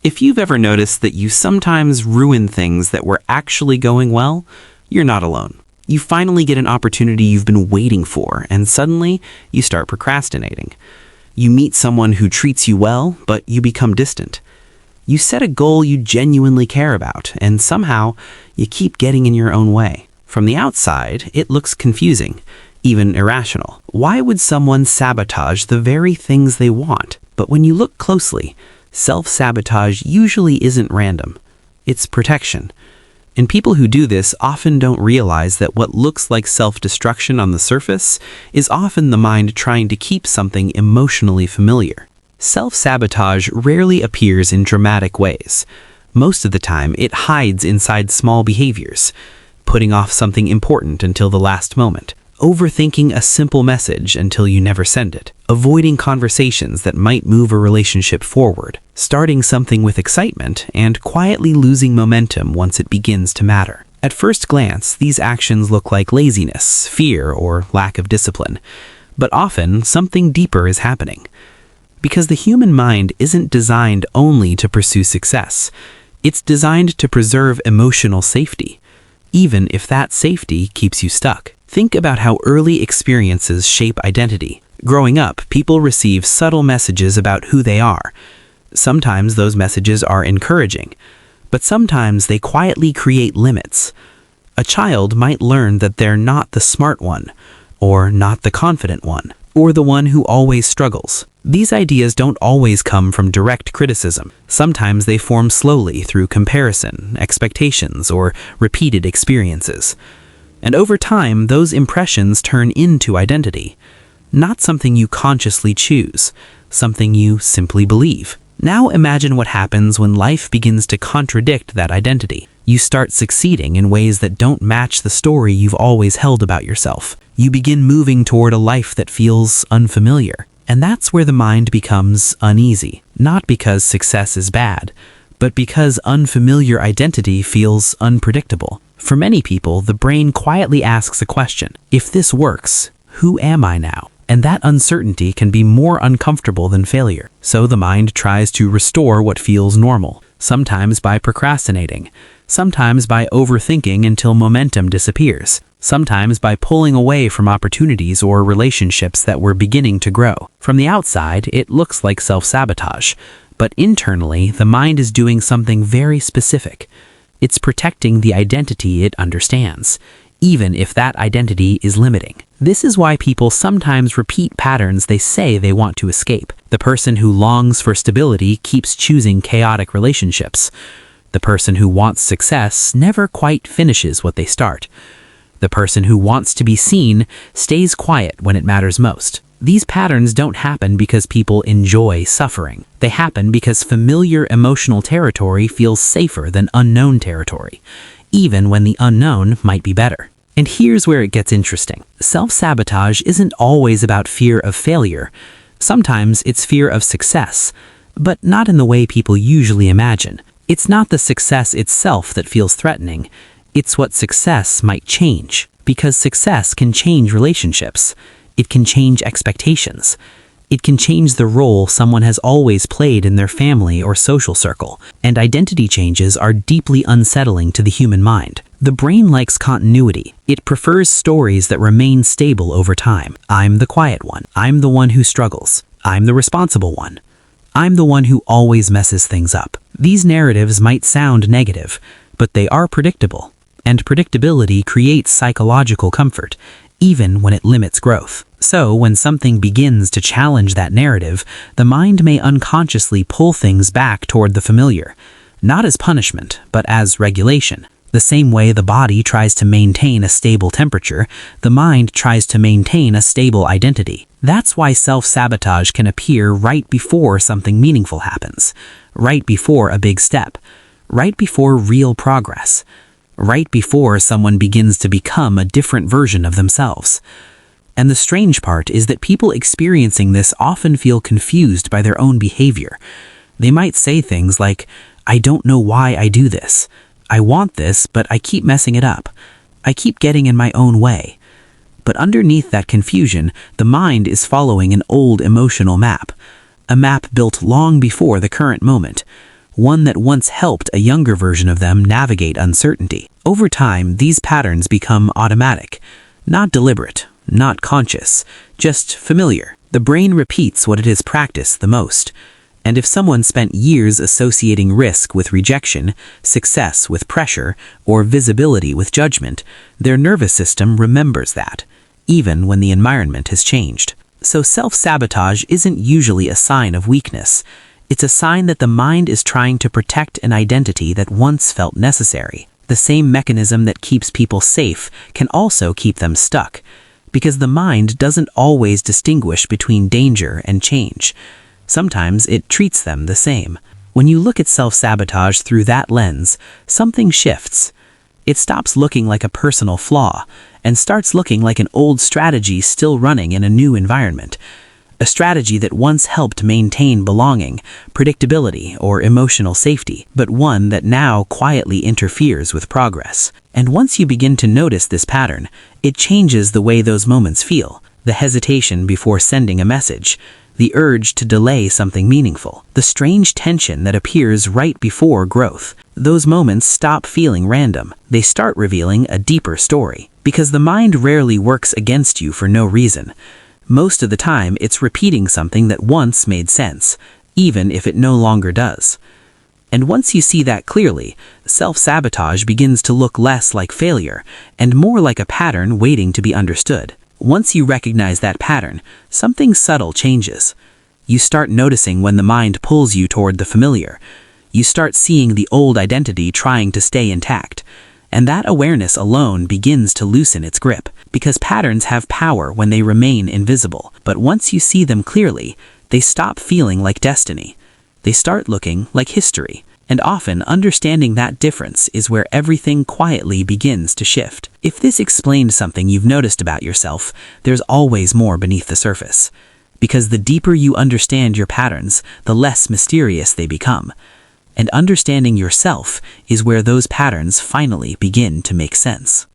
If you've ever noticed that you sometimes ruin things that were actually going well, you're not alone. You finally get an opportunity you've been waiting for, and suddenly you start procrastinating. You meet someone who treats you well, but you become distant. You set a goal you genuinely care about, and somehow you keep getting in your own way. From the outside, it looks confusing, even irrational. Why would someone sabotage the very things they want? But when you look closely, self-sabotage usually isn't random. It's protection. And people who do this often don't realize that what looks like self-destruction on the surface is often the mind trying to keep something emotionally familiar. Self-sabotage rarely appears in dramatic ways. Most of the time, it hides inside small behaviors, putting off something important until the last moment, overthinking a simple message until you never send it, avoiding conversations that might move a relationship forward, starting something with excitement, and quietly losing momentum once it begins to matter. At first glance, these actions look like laziness, fear, or lack of discipline, but often something deeper is happening. Because the human mind isn't designed only to pursue success. It's designed to preserve emotional safety, even if that safety keeps you stuck. Think about how early experiences shape identity. Growing up, people receive subtle messages about who they are. Sometimes those messages are encouraging, but sometimes they quietly create limits. A child might learn that they're not the smart one, or not the confident one, or the one who always struggles. These ideas don't always come from direct criticism. Sometimes they form slowly through comparison, expectations, or repeated experiences. And over time, those impressions turn into identity. Not something you consciously choose, something you simply believe. Now imagine what happens when life begins to contradict that identity. You start succeeding in ways that don't match the story you've always held about yourself. You begin moving toward a life that feels unfamiliar. And that's where the mind becomes uneasy. Not because success is bad, but because unfamiliar identity feels unpredictable. For many people, the brain quietly asks a question: if this works, who am I now? And that uncertainty can be more uncomfortable than failure. So the mind tries to restore what feels normal, sometimes by procrastinating, sometimes by overthinking until momentum disappears, sometimes by pulling away from opportunities or relationships that were beginning to grow. From the outside, it looks like self-sabotage, but internally, the mind is doing something very specific. It's protecting the identity it understands, even if that identity is limiting. This is why people sometimes repeat patterns they say they want to escape. The person who longs for stability keeps choosing chaotic relationships. The person who wants success never quite finishes what they start. The person who wants to be seen stays quiet when it matters most. These patterns don't happen because people enjoy suffering. They happen because familiar emotional territory feels safer than unknown territory, even when the unknown might be better. And here's where it gets interesting. Self-sabotage isn't always about fear of failure. Sometimes it's fear of success, but not in the way people usually imagine. It's not the success itself that feels threatening. It's what success might change, because success can change relationships. It can change expectations. It can change the role someone has always played in their family or social circle, and identity changes are deeply unsettling to the human mind. The brain likes continuity. It prefers stories that remain stable over time. I'm the quiet one. I'm the one who struggles. I'm the responsible one. I'm the one who always messes things up. These narratives might sound negative, but they are predictable, and predictability creates psychological comfort, even when it limits growth. So, when something begins to challenge that narrative, the mind may unconsciously pull things back toward the familiar, not as punishment, but as regulation. The same way the body tries to maintain a stable temperature, the mind tries to maintain a stable identity. That's why self-sabotage can appear right before something meaningful happens, right before a big step, right before real progress, right before someone begins to become a different version of themselves. And the strange part is that people experiencing this often feel confused by their own behavior. They might say things like, "I don't know why I do this. I want this, but I keep messing it up. I keep getting in my own way." But underneath that confusion, the mind is following an old emotional map, a map built long before the current moment, one that once helped a younger version of them navigate uncertainty. Over time, these patterns become automatic, not deliberate, not conscious, just familiar. The brain repeats what it has practiced the most. And if someone spent years associating risk with rejection, success with pressure, or visibility with judgment, their nervous system remembers that, even when the environment has changed. So self-sabotage isn't usually a sign of weakness. It's a sign that the mind is trying to protect an identity that once felt necessary. The same mechanism that keeps people safe can also keep them stuck, because the mind doesn't always distinguish between danger and change. Sometimes it treats them the same. When you look at self-sabotage through that lens, something shifts. It stops looking like a personal flaw and starts looking like an old strategy still running in a new environment. A strategy that once helped maintain belonging, predictability, or emotional safety, but one that now quietly interferes with progress. And once you begin to notice this pattern, it changes the way those moments feel. The hesitation before sending a message, the urge to delay something meaningful, the strange tension that appears right before growth. Those moments stop feeling random. They start revealing a deeper story. Because the mind rarely works against you for no reason. Most of the time, it's repeating something that once made sense, even if it no longer does. And once you see that clearly, self-sabotage begins to look less like failure and more like a pattern waiting to be understood. Once you recognize that pattern, something subtle changes. You start noticing when the mind pulls you toward the familiar. You start seeing the old identity trying to stay intact. And that awareness alone begins to loosen its grip, because patterns have power when they remain invisible. But once you see them clearly, they stop feeling like destiny. They start looking like history. And often, understanding that difference is where everything quietly begins to shift. If this explained something you've noticed about yourself, there's always more beneath the surface. Because the deeper you understand your patterns, the less mysterious they become. And understanding yourself is where those patterns finally begin to make sense.